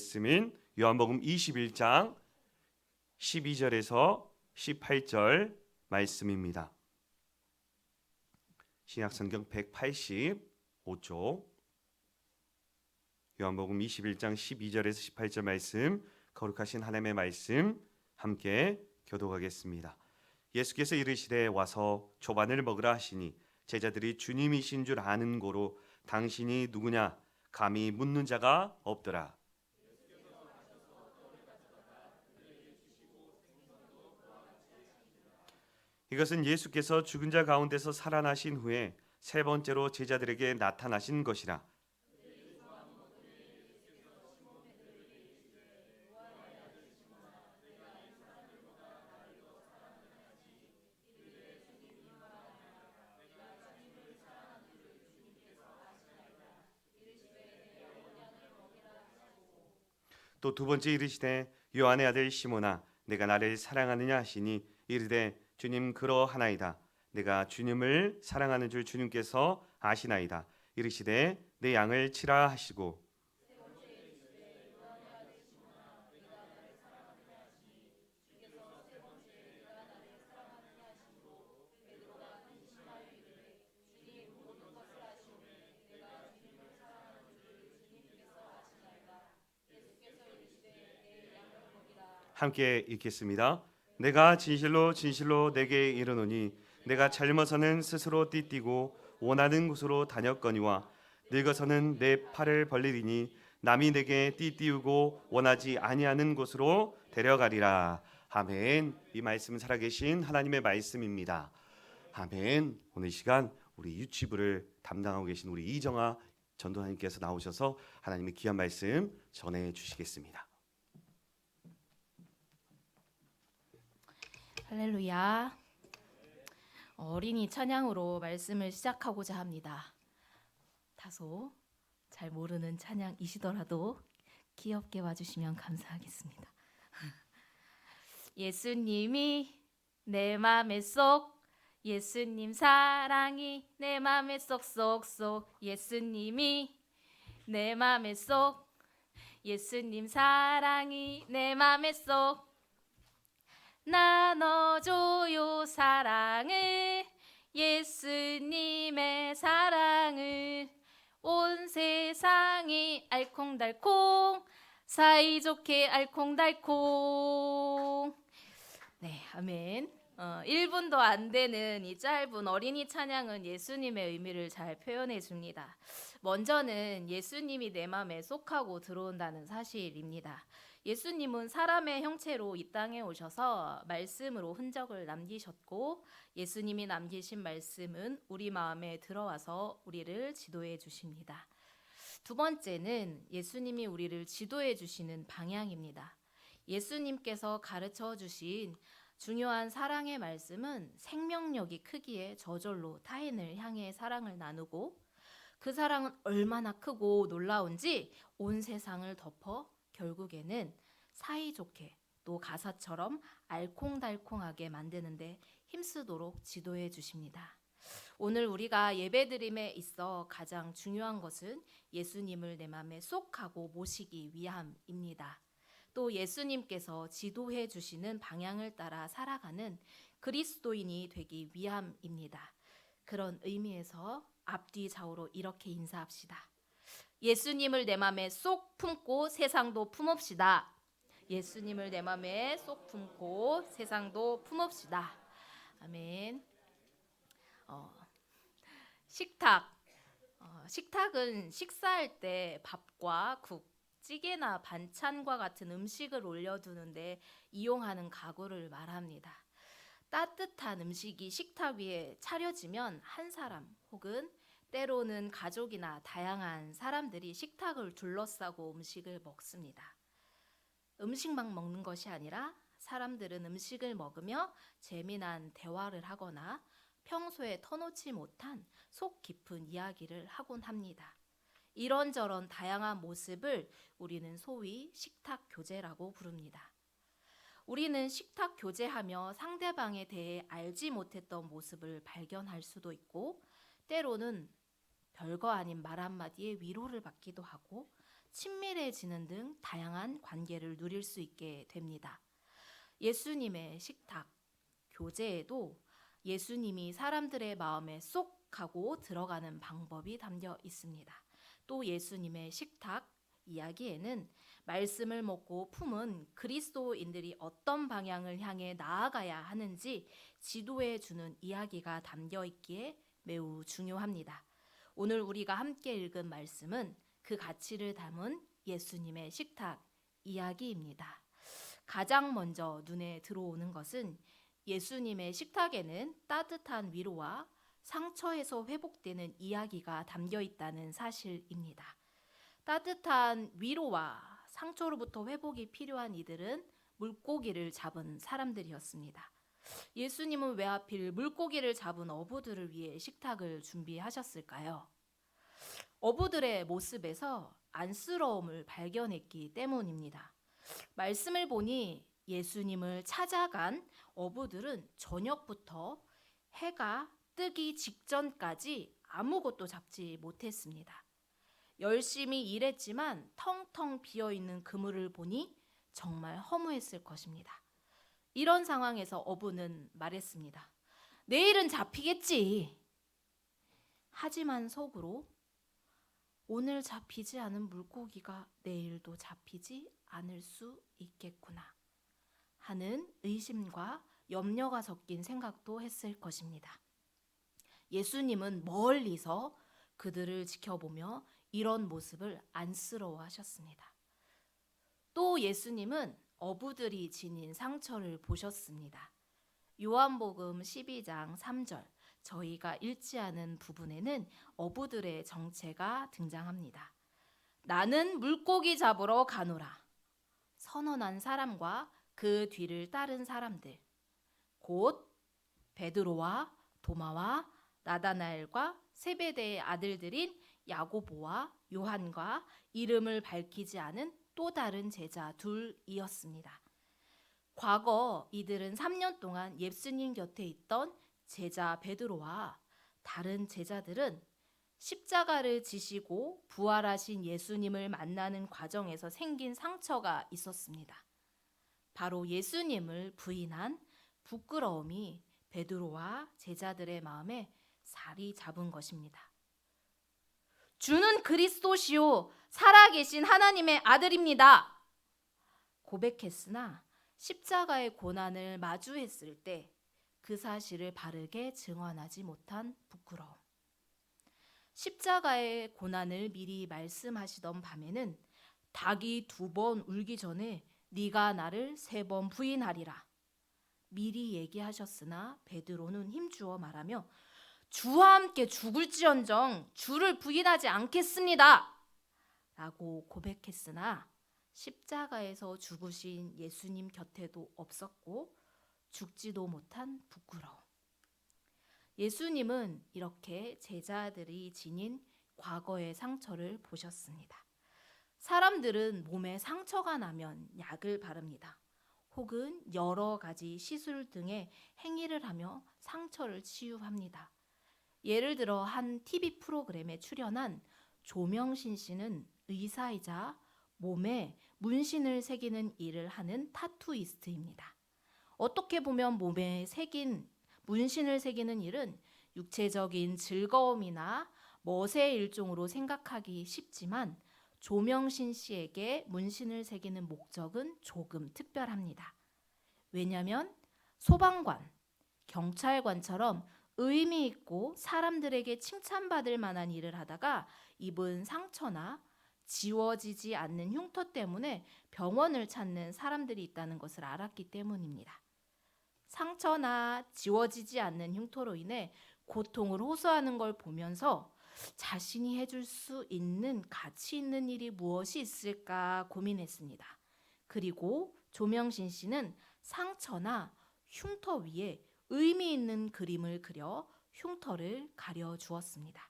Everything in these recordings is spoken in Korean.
말씀은 요한복음 21장 12절에서 18절 말씀입니다. 신약성경 185쪽 요한복음 21장 12절에서 18절 말씀, 거룩하신 하나님의 말씀 함께 교독하겠습니다. 예수께서 이르시되 와서 조반을 먹으라 하시니 제자들이 주님이신 줄 아는 고로 당신이 누구냐 감히 묻는 자가 없더라. 이것은 예수께서 죽은 자 가운데서 살아나신 후에 세 번째로 제자들에게 나타나신 것이라. 또 두 번째 이르시되 요한의 아들 시몬아 내가 나를 사랑하느냐 하시니 이르되 주님 그러하나이다. 내가 주님을 사랑하는 줄 주님께서 아시나이다. 이르시되 내 양을 치라 하시고 함께 읽겠습니다. 내가 진실로 진실로 내게 이르노니 내가 젊어서는 스스로 띠띠고 원하는 곳으로 다녔거니와 늙어서는 내 팔을 벌리리니 남이 내게 띠띠우고 원하지 아니하는 곳으로 데려가리라. 아멘. 이 말씀은 살아계신 하나님의 말씀입니다. 아멘. 오늘 이 시간 우리 유치부를 담당하고 계신 우리 이정아 전도사님께서 나오셔서 하나님의 귀한 말씀 전해 주시겠습니다. 할렐루야. 어린이 찬양으로 말씀을 시작하고자 합니다. 다소 잘 모르는 찬양이시더라도 귀엽게 와주시면 감사하겠습니다. 예수님이 내 맘에 쏙, 예수님 사랑이 내 맘에 쏙쏙쏙, 예수님이 내 맘에 쏙, 예수님 사랑이 내 맘에 쏙, 나눠줘요 사랑을, 예수님의 사랑을, 온 세상이 알콩달콩 사이좋게 알콩달콩. 네, 아멘. 1분도 안 되는 이 짧은 어린이 찬양은 예수님의 의미를 잘 표현해 줍니다. 먼저는 예수님이 내 마음에 쏙하고 들어온다는 사실입니다. 예수님은 사람의 형체로 이 땅에 오셔서 말씀으로 흔적을 남기셨고, 예수님이 남기신 말씀은 우리 마음에 들어와서 우리를 지도해 주십니다. 두 번째는 예수님이 우리를 지도해 주시는 방향입니다. 예수님께서 가르쳐 주신 중요한 사랑의 말씀은 생명력이 크기에 저절로 타인을 향해 사랑을 나누고, 그 사랑은 얼마나 크고 놀라운지 온 세상을 덮어 결국에는 사이좋게 또 가사처럼 알콩달콩하게 만드는데 힘쓰도록 지도해 주십니다. 오늘 우리가 예배드림에 있어 가장 중요한 것은 예수님을 내 마음에 쏙 하고 모시기 위함입니다. 또 예수님께서 지도해 주시는 방향을 따라 살아가는 그리스도인이 되기 위함입니다. 그런 의미에서 앞뒤 좌우로 이렇게 인사합시다. 예수님을 내 맘에 쏙 품고 세상도 품읍시다. 예수님을 내 맘에 쏙 품고 세상도 품읍시다. 아멘. 식탁은 식사할 때 밥과 국, 찌개나 반찬과 같은 음식을 올려두는데 이용하는 가구를 말합니다. 따뜻한 음식이 식탁 위에 차려지면 한 사람 혹은 때로는 가족이나 다양한 사람들이 식탁을 둘러싸고 음식을 먹습니다. 음식만 먹는 것이 아니라 사람들은 음식을 먹으며 재미난 대화를 하거나 평소에 터놓지 못한 속 깊은 이야기를 하곤 합니다. 이런저런 다양한 모습을 우리는 소위 식탁 교제라고 부릅니다. 우리는 식탁 교제하며 상대방에 대해 알지 못했던 모습을 발견할 수도 있고, 때로는 별거 아닌 말 한마디에 위로를 받기도 하고, 친밀해지는 등 다양한 관계를 누릴 수 있게 됩니다. 예수님의 식탁, 교제에도 예수님이 사람들의 마음에 쏙 하고 들어가는 방법이 담겨 있습니다. 또 예수님의 식탁 이야기에는 말씀을 먹고 품은 그리스도인들이 어떤 방향을 향해 나아가야 하는지 지도해 주는 이야기가 담겨 있기에 매우 중요합니다. 오늘 우리가 함께 읽은 말씀은 그 가치를 담은 예수님의 식탁 이야기입니다. 가장 먼저 눈에 들어오는 것은 예수님의 식탁에는 따뜻한 위로와 상처에서 회복되는 이야기가 담겨 있다는 사실입니다. 따뜻한 위로와 상처로부터 회복이 필요한 이들은 물고기를 잡은 사람들이었습니다. 예수님은 왜 하필 물고기를 잡은 어부들을 위해 식탁을 준비하셨을까요? 어부들의 모습에서 안쓰러움을 발견했기 때문입니다. 말씀을 보니 예수님을 찾아간 어부들은 저녁부터 해가 뜨기 직전까지 아무것도 잡지 못했습니다. 열심히 일했지만 텅텅 비어있는 그물을 보니 정말 허무했을 것입니다. 이런 상황에서 어부는 말했습니다. 내일은 잡히겠지. 하지만 속으로 오늘 잡히지 않은 물고기가 내일도 잡히지 않을 수 있겠구나 하는 의심과 염려가 섞인 생각도 했을 것입니다. 예수님은 멀리서 그들을 지켜보며 이런 모습을 안쓰러워하셨습니다. 또 예수님은 어부들이 지닌 상처를 보셨습니다. 요한복음 12장 3절 저희가 읽지 않은 부분에는 어부들의 정체가 등장합니다. 나는 물고기 잡으러 가노라. 선언한 사람과 그 뒤를 따른 사람들, 곧 베드로와 도마와 나다나엘과 세베대의 아들들인 야고보와 요한과 이름을 밝히지 않은 또 다른 제자 둘이었습니다. 과거 이들은 3년 동안 예수님 곁에 있던 제자 베드로와 다른 제자들은 십자가를 지시고 부활하신 예수님을 만나는 과정에서 생긴 상처가 있었습니다. 바로 예수님을 부인한 부끄러움이 베드로와 제자들의 마음에 자리 잡은 것입니다. 주는 그리스도시요 살아계신 하나님의 아들입니다. 고백했으나 십자가의 고난을 마주했을 때 그 사실을 바르게 증언하지 못한 부끄러움. 십자가의 고난을 미리 말씀하시던 밤에는 닭이 2번 울기 전에 네가 나를 3번 부인하리라. 미리 얘기하셨으나 베드로는 힘주어 말하며 주와 함께 죽을지언정 주를 부인하지 않겠습니다. 라고 고백했으나 십자가에서 죽으신 예수님 곁에도 없었고 죽지도 못한 부끄러움. 예수님은 이렇게 제자들이 지닌 과거의 상처를 보셨습니다. 사람들은 몸에 상처가 나면 약을 바릅니다. 혹은 여러 가지 시술 등의 행위를 하며 상처를 치유합니다. 예를 들어 한 TV 프로그램에 출연한 조명신 씨는 의사이자 몸에 문신을 새기는 일을 하는 타투이스트입니다. 어떻게 보면 몸에 문신을 새기는 일은 육체적인 즐거움이나 멋의 일종으로 생각하기 쉽지만 조명신 씨에게 문신을 새기는 목적은 조금 특별합니다. 왜냐하면 소방관, 경찰관처럼 의미 있고 사람들에게 칭찬받을 만한 일을 하다가 입은 상처나 지워지지 않는 흉터 때문에 병원을 찾는 사람들이 있다는 것을 알았기 때문입니다. 상처나 지워지지 않는 흉터로 인해 고통을 호소하는 걸 보면서 자신이 해줄 수 있는 가치 있는 일이 무엇이 있을까 고민했습니다. 그리고 조명신 씨는 상처나 흉터 위에 의미 있는 그림을 그려 흉터를 가려 주었습니다.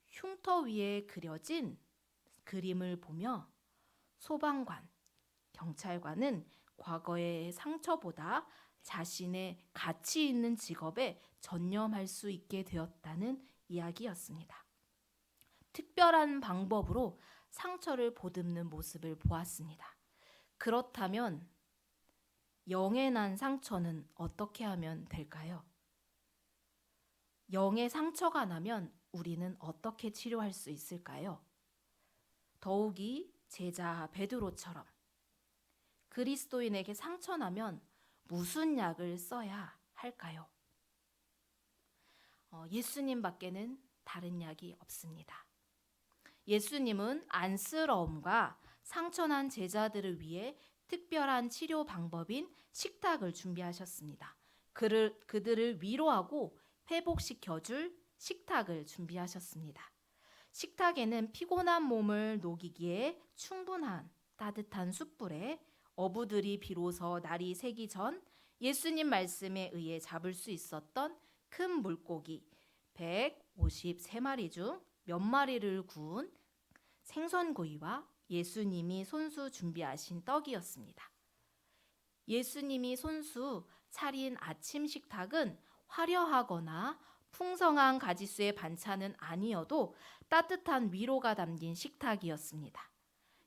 흉터 위에 그려진 그림을 보며 소방관, 경찰관은 과거의 상처보다 자신의 가치 있는 직업에 전념할 수 있게 되었다는 이야기였습니다. 특별한 방법으로 상처를 보듬는 모습을 보았습니다. 그렇다면 영에 난 상처는 어떻게 하면 될까요? 영의 상처가 나면 우리는 어떻게 치료할 수 있을까요? 더욱이 제자 베드로처럼 그리스도인에게 상처 나면 무슨 약을 써야 할까요? 예수님 밖에는 다른 약이 없습니다. 예수님은 안쓰러움과 상처난 제자들을 위해 특별한 치료 방법인 식탁을 준비하셨습니다. 그들을 위로하고 회복시켜줄 식탁을 준비하셨습니다. 식탁에는 피곤한 몸을 녹이기에 충분한 따뜻한 숯불에 어부들이 비로소 날이 새기 전 예수님 말씀에 의해 잡을 수 있었던 큰 물고기 153마리 중 몇 마리를 구운 생선구이와 예수님이 손수 준비하신 떡이었습니다. 예수님이 손수 차린 아침 식탁은 화려하거나 풍성한 가지수의 반찬은 아니어도 따뜻한 위로가 담긴 식탁이었습니다.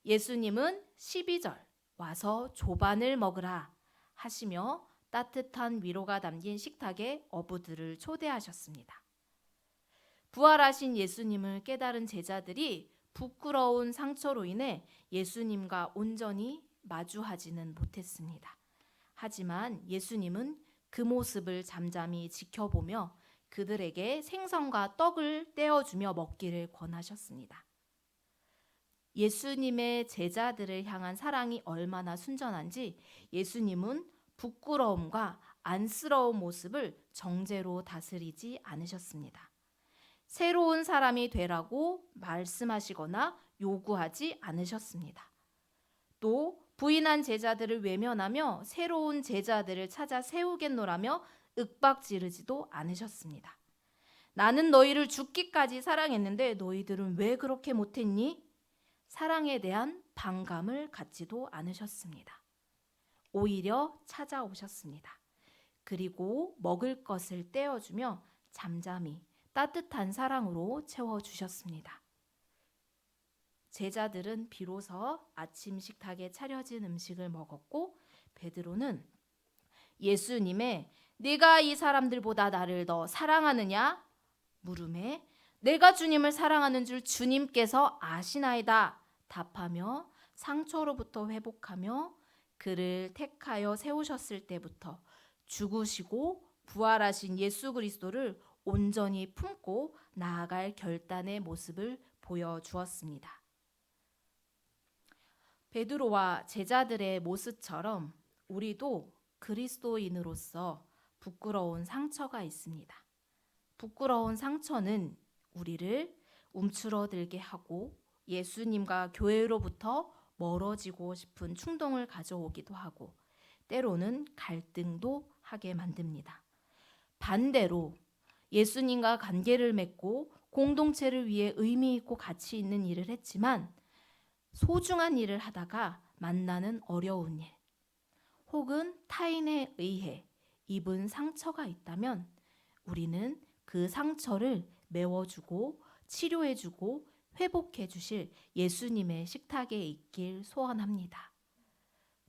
예수님은 12절 와서 조반을 먹으라 하시며 따뜻한 위로가 담긴 식탁에 어부들을 초대하셨습니다. 부활하신 예수님을 깨달은 제자들이 부끄러운 상처로 인해 예수님과 온전히 마주하지는 못했습니다. 하지만 예수님은 그 모습을 잠잠히 지켜보며 그들에게 생선과 떡을 떼어주며 먹기를 권하셨습니다. 예수님의 제자들을 향한 사랑이 얼마나 순전한지 예수님은 부끄러움과 안쓰러운 모습을 정죄로 다스리지 않으셨습니다. 새로운 사람이 되라고 말씀하시거나 요구하지 않으셨습니다. 또 부인한 제자들을 외면하며 새로운 제자들을 찾아 세우겠노라며 윽박지르지도 않으셨습니다. 나는 너희를 죽기까지 사랑했는데 너희들은 왜 그렇게 못했니? 사랑에 대한 반감을 갖지도 않으셨습니다. 오히려 찾아오셨습니다. 그리고 먹을 것을 떼어주며 잠잠히 따뜻한 사랑으로 채워주셨습니다. 제자들은 비로소 아침 식탁에 차려진 음식을 먹었고 베드로는 예수님의 네가 이 사람들보다 나를 더 사랑하느냐? 물음에 내가 주님을 사랑하는 줄 주님께서 아시나이다 답하며 상처로부터 회복하며 그를 택하여 세우셨을 때부터 죽으시고 부활하신 예수 그리스도를 온전히 품고 나아갈 결단의 모습을 보여주었습니다. 베드로와 제자들의 모습처럼 우리도 그리스도인으로서 부끄러운 상처가 있습니다. 부끄러운 상처는 우리를 움츠러들게 하고 예수님과 교회로부터 멀어지고 싶은 충동을 가져오기도 하고 때로는 갈등도 하게 만듭니다. 반대로 예수님과 관계를 맺고 공동체를 위해 의미 있고 가치 있는 일을 했지만 소중한 일을 하다가 만나는 어려운 일 혹은 타인에 의해 입은 상처가 있다면 우리는 그 상처를 메워주고 치료해주고 회복해 주실 예수님의 식탁에 있길 소원합니다.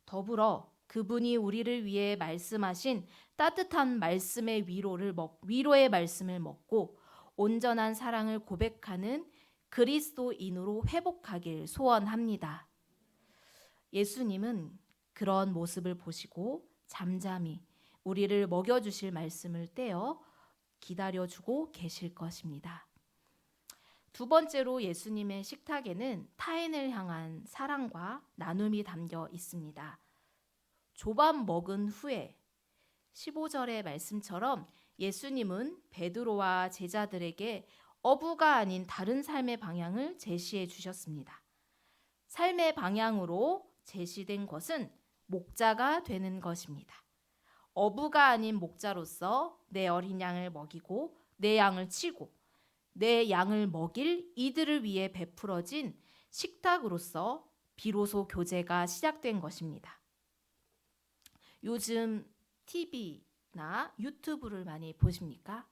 더불어 그분이 우리를 위해 말씀하신 따뜻한 말씀의 위로의 말씀을 먹고 온전한 사랑을 고백하는 그리스도인으로 회복하길 소원합니다. 예수님은 그런 모습을 보시고 잠잠히 우리를 먹여주실 말씀을 떼어 기다려주고 계실 것입니다. 두 번째로 예수님의 식탁에는 타인을 향한 사랑과 나눔이 담겨 있습니다. 조반 먹은 후에 15절의 말씀처럼 예수님은 베드로와 제자들에게 어부가 아닌 다른 삶의 방향을 제시해 주셨습니다. 삶의 방향으로 제시된 것은 목자가 되는 것입니다. 어부가 아닌 목자로서 내 어린 양을 먹이고 내 양을 치고 내 양을 먹일 이들을 위해 베풀어진 식탁으로서 비로소 교제가 시작된 것입니다. 요즘 TV나 유튜브를 많이 보십니까?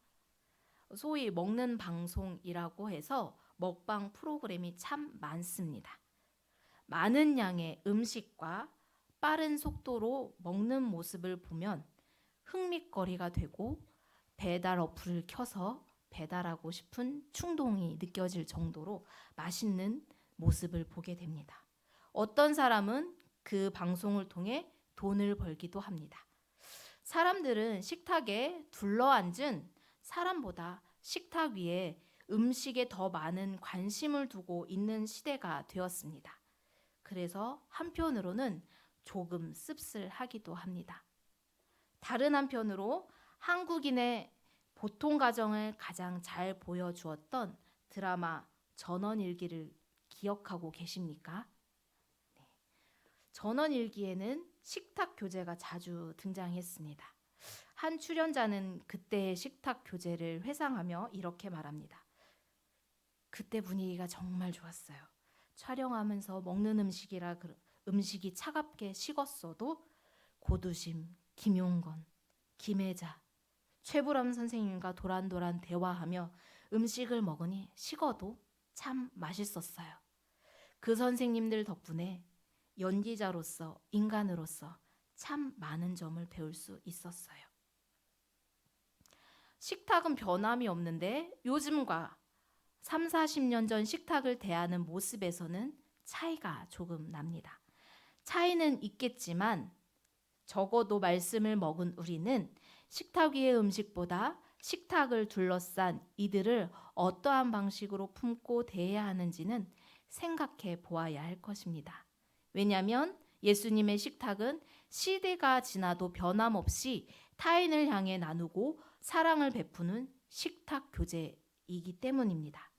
소위 먹는 방송이라고 해서 먹방 프로그램이 참 많습니다. 많은 양의 음식과 빠른 속도로 먹는 모습을 보면 흥미거리가 되고 배달 어플을 켜서 배달하고 싶은 충동이 느껴질 정도로 맛있는 모습을 보게 됩니다. 어떤 사람은 그 방송을 통해 돈을 벌기도 합니다. 사람들은 식탁에 둘러앉은 사람보다 식탁 위에 음식에 더 많은 관심을 두고 있는 시대가 되었습니다. 그래서 한편으로는 조금 씁쓸하기도 합니다. 다른 한편으로 한국인의 보통 가정을 가장 잘 보여주었던 드라마 전원일기를 기억하고 계십니까? 네. 전원일기에는 식탁 교제가 자주 등장했습니다. 한 출연자는 그때의 식탁 교제를 회상하며 이렇게 말합니다. 그때 분위기가 정말 좋았어요. 촬영하면서 먹는 음식이 차갑게 식었어도 고두심, 김용건, 김혜자, 최불암 선생님과 도란도란 대화하며 음식을 먹으니 식어도 참 맛있었어요. 그 선생님들 덕분에 연기자로서 인간으로서 참 많은 점을 배울 수 있었어요. 식탁은 변함이 없는데 요즘과 3, 40년 전 식탁을 대하는 모습에서는 차이가 조금 납니다. 차이는 있겠지만 적어도 말씀을 먹은 우리는 식탁 위의 음식보다 식탁을 둘러싼 이들을 어떠한 방식으로 품고 대해야 하는지는 생각해 보아야 할 것입니다. 왜냐하면 예수님의 식탁은 시대가 지나도 변함없이 타인을 향해 나누고 사랑을 베푸는 식탁 교제이기 때문입니다.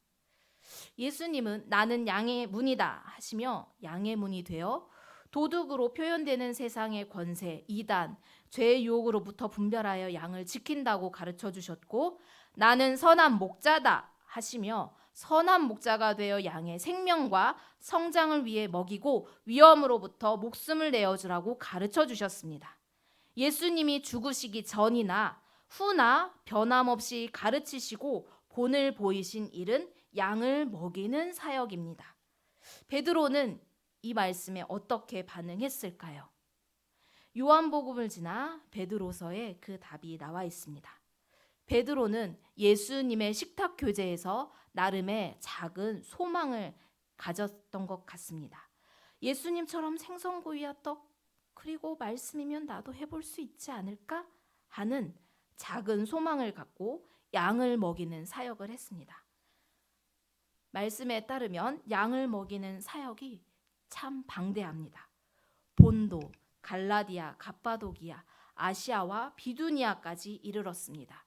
예수님은 나는 양의 문이다 하시며 양의 문이 되어 도둑으로 표현되는 세상의 권세, 이단, 죄의 유혹으로부터 분별하여 양을 지킨다고 가르쳐 주셨고 나는 선한 목자다 하시며 선한 목자가 되어 양의 생명과 성장을 위해 먹이고 위험으로부터 목숨을 내어주라고 가르쳐 주셨습니다. 예수님이 죽으시기 전이나 후나 변함없이 가르치시고 본을 보이신 일은 양을 먹이는 사역입니다. 베드로는 이 말씀에 어떻게 반응했을까요? 요한복음을 지나 베드로서에 그 답이 나와 있습니다. 베드로는 예수님의 식탁 교제에서 나름의 작은 소망을 가졌던 것 같습니다. 예수님처럼 생선구이와 떡 그리고 말씀이면 나도 해볼 수 있지 않을까 하는 작은 소망을 갖고 양을 먹이는 사역을 했습니다. 말씀에 따르면 양을 먹이는 사역이 참 방대합니다. 본도, 갈라디아, 갑바도기아, 아시아와 비두니아까지 이르렀습니다.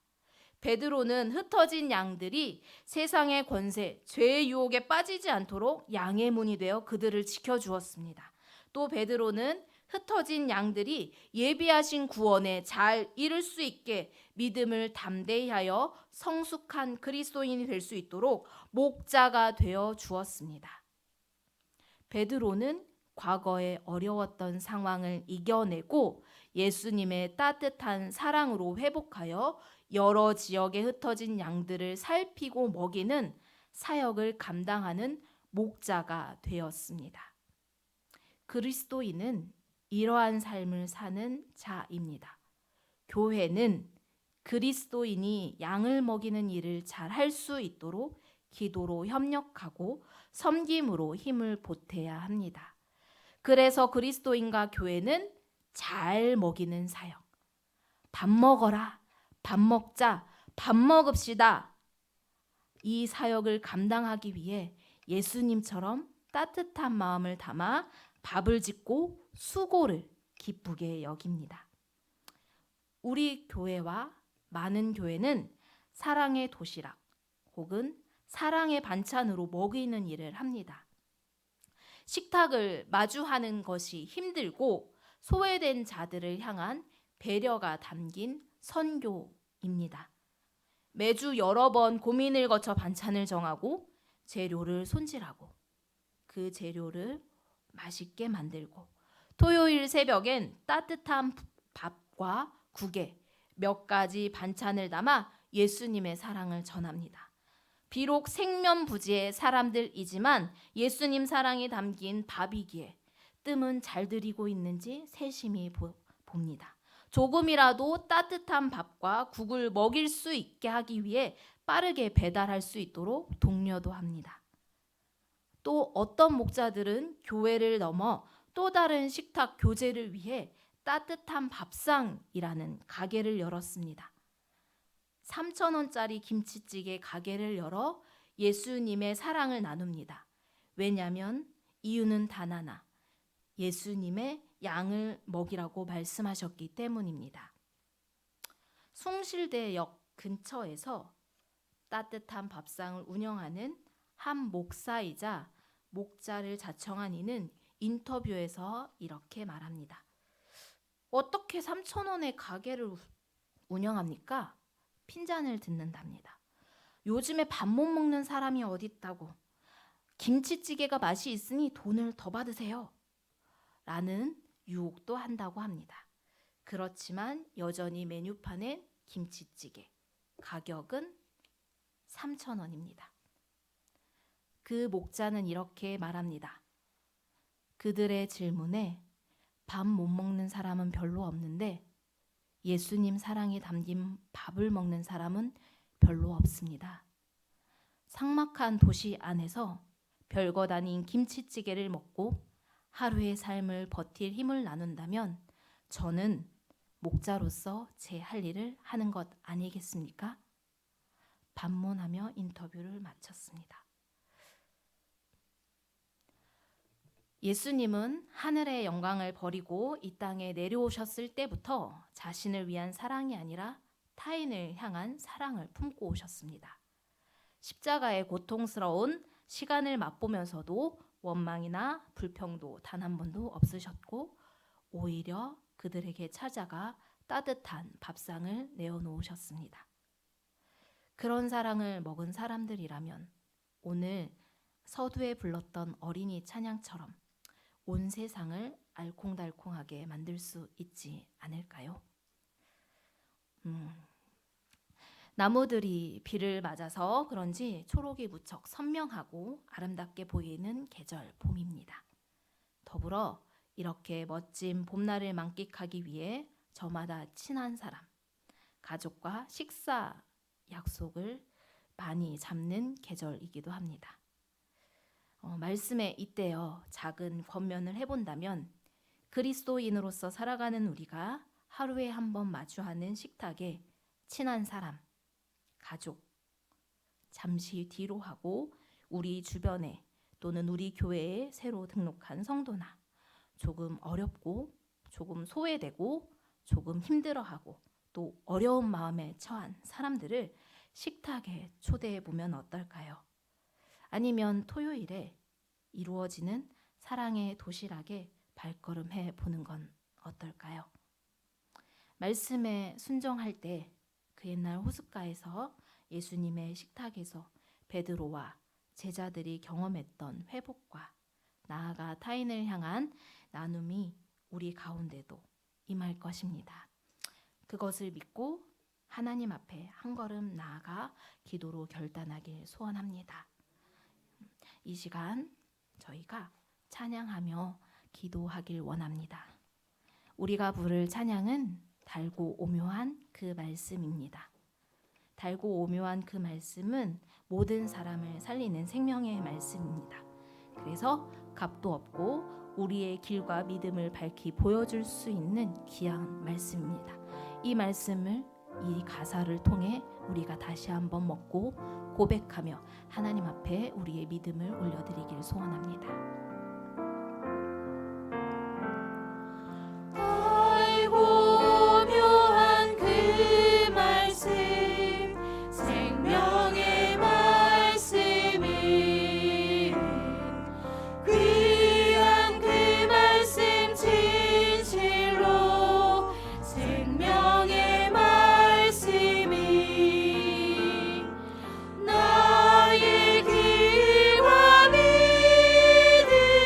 베드로는 흩어진 양들이 세상의 권세, 죄의 유혹에 빠지지 않도록 양의 문이 되어 그들을 지켜주었습니다. 또 베드로는 흩어진 양들이 예비하신 구원에 잘 이룰 수 있게 믿음을 담대히 하여 성숙한 그리스도인이 될 수 있도록 목자가 되어 주었습니다. 베드로는 과거에 어려웠던 상황을 이겨내고 예수님의 따뜻한 사랑으로 회복하여 여러 지역에 흩어진 양들을 살피고 먹이는 사역을 감당하는 목자가 되었습니다. 그리스도인은 이러한 삶을 사는 자입니다. 교회는 그리스도인이 양을 먹이는 일을 잘 할 수 있도록 기도로 협력하고 섬김으로 힘을 보태야 합니다. 그래서 그리스도인과 교회는 잘 먹이는 사역. 밥 먹어라, 밥 먹자, 밥 먹읍시다. 이 사역을 감당하기 위해 예수님처럼 따뜻한 마음을 담아 밥을 짓고 수고를 기쁘게 여깁니다. 우리 교회와 많은 교회는 사랑의 도시락 혹은 사랑의 반찬으로 먹이는 일을 합니다. 식탁을 마주하는 것이 힘들고 소외된 자들을 향한 배려가 담긴 선교입니다. 매주 여러 번 고민을 거쳐 반찬을 정하고 재료를 손질하고 그 재료를 맛있게 만들고 토요일 새벽엔 따뜻한 밥과 국에 몇 가지 반찬을 담아 예수님의 사랑을 전합니다. 비록 생면부지의 사람들이지만 예수님 사랑이 담긴 밥이기에 뜸은 잘 들이고 있는지 세심히 봅니다. 조금이라도 따뜻한 밥과 국을 먹일 수 있게 하기 위해 빠르게 배달할 수 있도록 독려도 합니다. 또 어떤 목자들은 교회를 넘어 또 다른 식탁 교제를 위해 따뜻한 밥상이라는 가게를 열었습니다. 3,000원짜리 김치찌개 가게를 열어 예수님의 사랑을 나눕니다. 왜냐하면 이유는 단 하나, 예수님의 양을 먹이라고 말씀하셨기 때문입니다. 숭실대역 근처에서 따뜻한 밥상을 운영하는 한 목사이자 목자를 자청한 이는 인터뷰에서 이렇게 말합니다. 어떻게 3,000원의 가게를 운영합니까? 핀잔을 듣는답니다. 요즘에 밥 못 먹는 사람이 어디 있다고. 김치찌개가 맛이 있으니 돈을 더 받으세요. 라는 유혹도 한다고 합니다. 그렇지만 여전히 메뉴판엔 김치찌개. 가격은 3,000원입니다. 그 목자는 이렇게 말합니다. 그들의 질문에 밥 못 먹는 사람은 별로 없는데 예수님 사랑이 담긴 밥을 먹는 사람은 별로 없습니다. 삭막한 도시 안에서 별것 아닌 김치찌개를 먹고 하루의 삶을 버틸 힘을 나눈다면 저는 목자로서 제 할 일을 하는 것 아니겠습니까? 반문하며 인터뷰를 마쳤습니다. 예수님은 하늘의 영광을 버리고 이 땅에 내려오셨을 때부터 자신을 위한 사랑이 아니라 타인을 향한 사랑을 품고 오셨습니다. 십자가의 고통스러운 시간을 맛보면서도 원망이나 불평도 단 한 번도 없으셨고 오히려 그들에게 찾아가 따뜻한 밥상을 내어놓으셨습니다. 그런 사랑을 먹은 사람들이라면 오늘 서두에 불렀던 어린이 찬양처럼 온 세상을 알콩달콩하게 만들 수 있지 않을까요? 나무들이 비를 맞아서 그런지 초록이 무척 선명하고 아름답게 보이는 계절 봄입니다. 더불어 이렇게 멋진 봄날을 만끽하기 위해 저마다 친한 사람, 가족과 식사 약속을 많이 잡는 계절이기도 합니다. 말씀에 잇대어 작은 권면을 해본다면 그리스도인으로서 살아가는 우리가 하루에 한 번 마주하는 식탁에 친한 사람, 가족, 잠시 뒤로 하고 우리 주변에 또는 우리 교회에 새로 등록한 성도나 조금 어렵고 조금 소외되고 조금 힘들어하고 또 어려운 마음에 처한 사람들을 식탁에 초대해 보면 어떨까요? 아니면 토요일에 이루어지는 사랑의 도시락에 발걸음해 보는 건 어떨까요? 말씀에 순종할 때 그 옛날 호숫가에서 예수님의 식탁에서 베드로와 제자들이 경험했던 회복과 나아가 타인을 향한 나눔이 우리 가운데도 임할 것입니다. 그것을 믿고 하나님 앞에 한 걸음 나아가 기도로 결단하길 소원합니다. 이 시간 저희가 찬양하며 기도하길 원합니다. 우리가 부를 찬양은 달고 오묘한 그 말씀입니다. 달고 오묘한 그 말씀은 모든 사람을 살리는 생명의 말씀입니다. 그래서 값도 없고 우리의 길과 믿음을 밝히 보여줄 수 있는 귀한 말씀입니다. 이 말씀을 이 가사를 통해 우리가 다시 한번 먹고 고백하며 하나님 앞에 우리의 믿음을 올려드리길 소원합니다. 나의 길과 믿음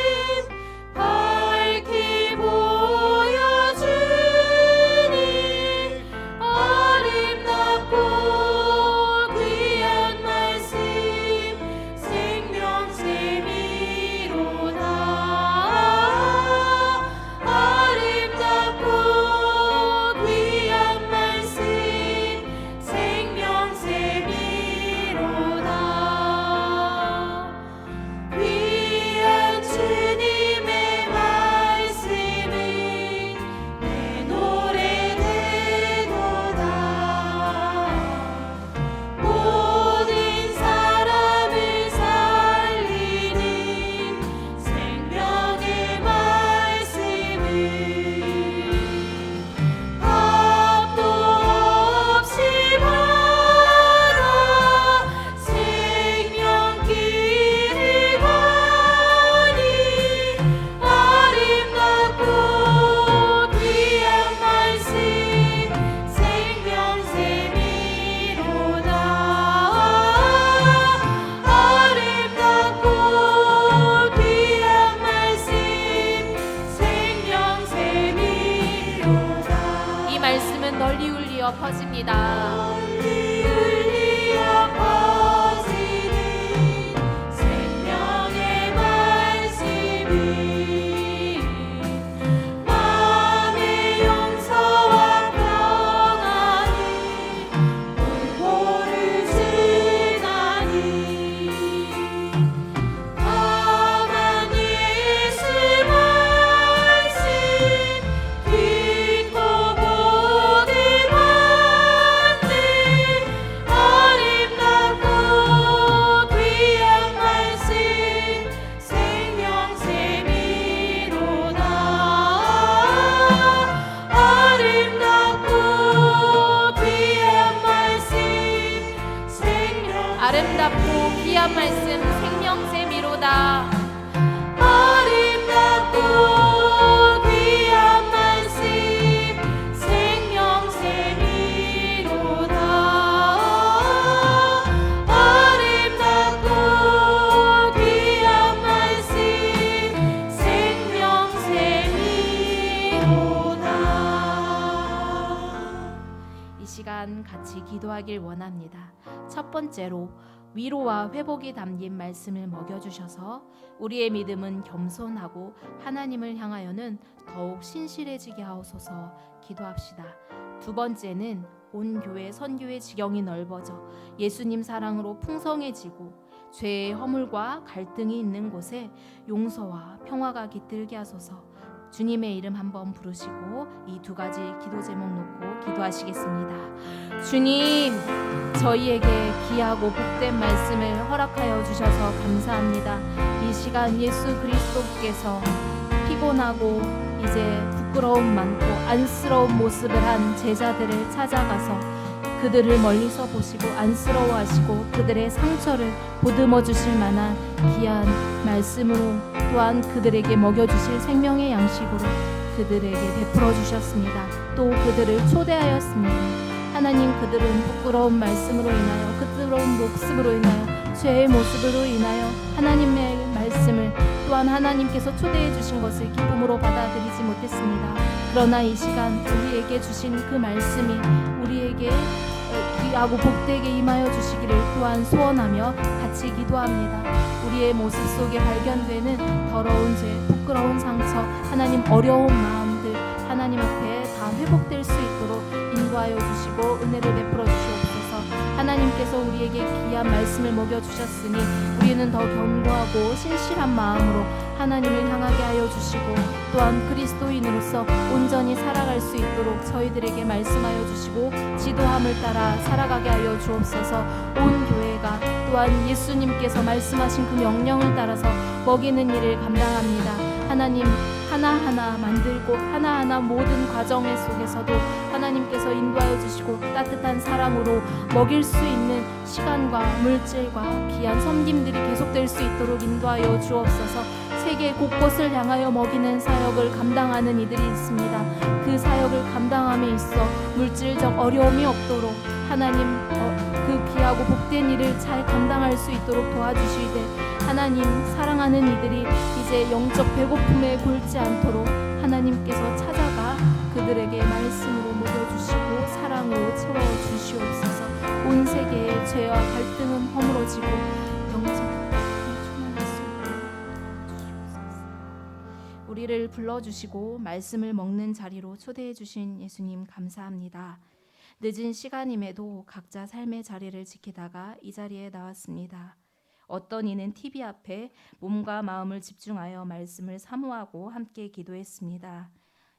널리 울리어 퍼집니다. 널리 울리어 퍼지는 생명의 말씀이 마음의 용서와 평안이 공포를 주나니 강한 예수 말씀 듣고 보들 받는 아름답고 귀한 말씀 생명샘이로다. 아름답고 귀한 말씀 생명 아름답고 귀한 말씀 생명샘이로다. 아름답고 귀한 말씀 생명샘이로다. 아름답고 귀한 말씀 생명샘이로다. 이 시간 같이 기도하길 원합니다. 첫 번째로 위로와 회복이 담긴 말씀을 먹여주셔서 우리의 믿음은 겸손하고 하나님을 향하여는 더욱 신실해지게 하옵소서 기도합시다. 두 번째는 온 교회 선교의 지경이 넓어져 예수님 사랑으로 풍성해지고 죄의 허물과 갈등이 있는 곳에 용서와 평화가 깃들게 하소서. 주님의 이름 한번 부르시고 이 두 가지 기도 제목 놓고 기도하시겠습니다. 주님, 저희에게 귀하고 복된 말씀을 허락하여 주셔서 감사합니다. 이 시간 예수 그리스도께서 피곤하고 이제 부끄러움 많고 안쓰러운 모습을 한 제자들을 찾아가서 그들을 멀리서 보시고 안쓰러워하시고 그들의 상처를 보듬어 주실 만한 귀한 말씀으로 또한 그들에게 먹여주실 생명의 양식으로 그들에게 베풀어 주셨습니다. 또 그들을 초대하였습니다. 하나님, 그들은 부끄러운 말씀으로 인하여 부끄러운 모습으로 인하여 죄의 모습으로 인하여 하나님의 말씀을 또한 하나님께서 초대해 주신 것을 기쁨으로 받아들이지 못했습니다. 그러나 이 시간 우리에게 주신 그 말씀이 우리에게 귀하고 복되게 임하여 주시기를 또한 소원하며 같이 기도합니다. 우리의 모습 속에 발견되는 더러운 죄, 부끄러운 상처, 하나님 어려운 마음들 하나님 앞에 다 회복될 수 있도록 인도하여 주시고 은혜를 베풀어 주시옵소서. 하나님께서 우리에게 귀한 말씀을 먹여주셨으니 우리는 더 견고하고 신실한 마음으로 하나님을 향하게 하여 주시고 또한 그리스도인으로서 온전히 살아갈 수 있도록 저희들에게 말씀하여 주시고 지도함을 따라 살아가게 하여 주옵소서. 온 교회가 또한 예수님께서 말씀하신 그 명령을 따라서 먹이는 일을 감당합니다. 하나님, 하나하나 만들고 하나하나 모든 과정 속에서도 하나님께서 인도하여 주시고 따뜻한 사랑으로 먹일 수 있는 시간과 물질과 귀한 섬김들이 계속될 수 있도록 인도하여 주옵소서. 세계 곳곳을 향하여 먹이는 사역을 감당하는 이들이 있습니다. 그 사역을 감당함에 있어 물질적 어려움이 없도록 하나님 그 귀하고 복된 일을 잘 감당할 수 있도록 도와주시되 하나님, 사랑하는 이들이 이제 영적 배고픔에 골지 않도록 하나님께서 찾아가 그들에게 말씀으로 먹여주시고 사랑으로 채워주시옵소서. 온 세계의 죄와 갈등은 허물어지고 영적으로 충만할 수 있도록 주시옵소서. 우리를 불러주시고 말씀을 먹는 자리로 초대해 주신 예수님 감사합니다. 늦은 시간임에도 각자 삶의 자리를 지키다가 이 자리에 나왔습니다. 어떤 이는 TV 앞에 몸과 마음을 집중하여 말씀을 사모하고 함께 기도했습니다.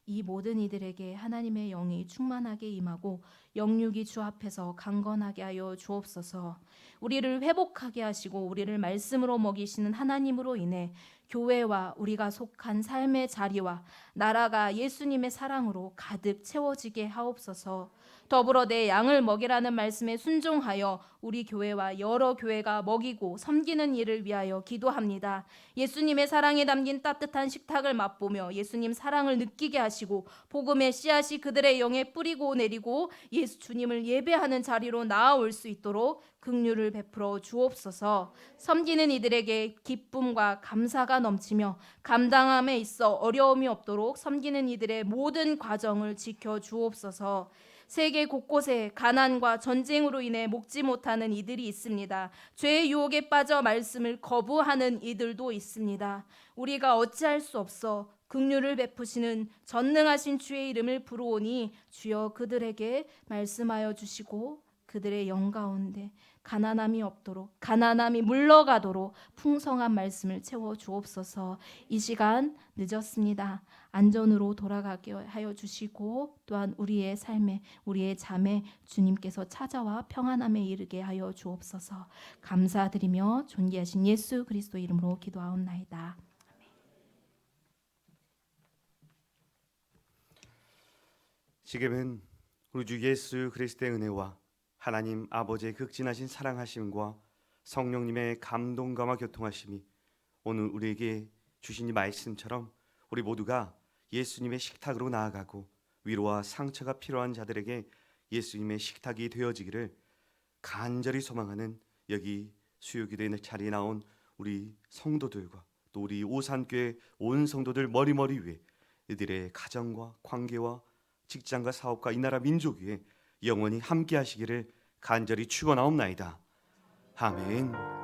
이 모든 이들에게 하나님의 영이 충만하게 임하고 영육이 주 앞에서 강건하게 하여 주옵소서. 우리를 회복하게 하시고 우리를 말씀으로 먹이시는 하나님으로 인해 교회와 우리가 속한 삶의 자리와 나라가 예수님의 사랑으로 가득 채워지게 하옵소서. 더불어 내 양을 먹이라는 말씀에 순종하여 우리 교회와 여러 교회가 먹이고 섬기는 일을 위하여 기도합니다. 예수님의 사랑에 담긴 따뜻한 식탁을 맛보며 예수님 사랑을 느끼게 하시고 복음의 씨앗이 그들의 영에 뿌리고 내리고 예수 주님을 예배하는 자리로 나아올 수 있도록 긍휼을 베풀어 주옵소서. 섬기는 이들에게 기쁨과 감사가 넘치며 감당함에 있어 어려움이 없도록 섬기는 이들의 모든 과정을 지켜 주옵소서. 세계 곳곳에 가난과 전쟁으로 인해 먹지 못하는 이들이 있습니다. 죄의 유혹에 빠져 말씀을 거부하는 이들도 있습니다. 우리가 어찌할 수 없어 긍휼을 베푸시는 전능하신 주의 이름을 부르오니 주여 그들에게 말씀하여 주시고 그들의 영 가운데 가난함이 없도록, 가난함이 물러가도록 풍성한 말씀을 채워 주옵소서. 이 시간 늦었습니다. 안전으로 돌아가게 하여 주시고 또한 우리의 삶에, 우리의 잠에 주님께서 찾아와 평안함에 이르게 하여 주옵소서. 감사드리며 존귀하신 예수 그리스도 이름으로 기도하옵나이다. 지금은 우리 주 예수 그리스도의 은혜와 하나님 아버지의 극진하신 사랑하심과 성령님의 감동감화 교통하심이 오늘 우리에게 주신 이 말씀처럼 우리 모두가 예수님의 식탁으로 나아가고 위로와 상처가 필요한 자들에게 예수님의 식탁이 되어지기를 간절히 소망하는 여기 수요기도의 자리에 나온 우리 성도들과 또 우리 오산교회 온 성도들 머리머리 위에 이들의 가정과 관계와 직장과 사업과 이 나라 민족 위에 영원히 함께 하시기를 간절히 축원하옵나이다. 아멘.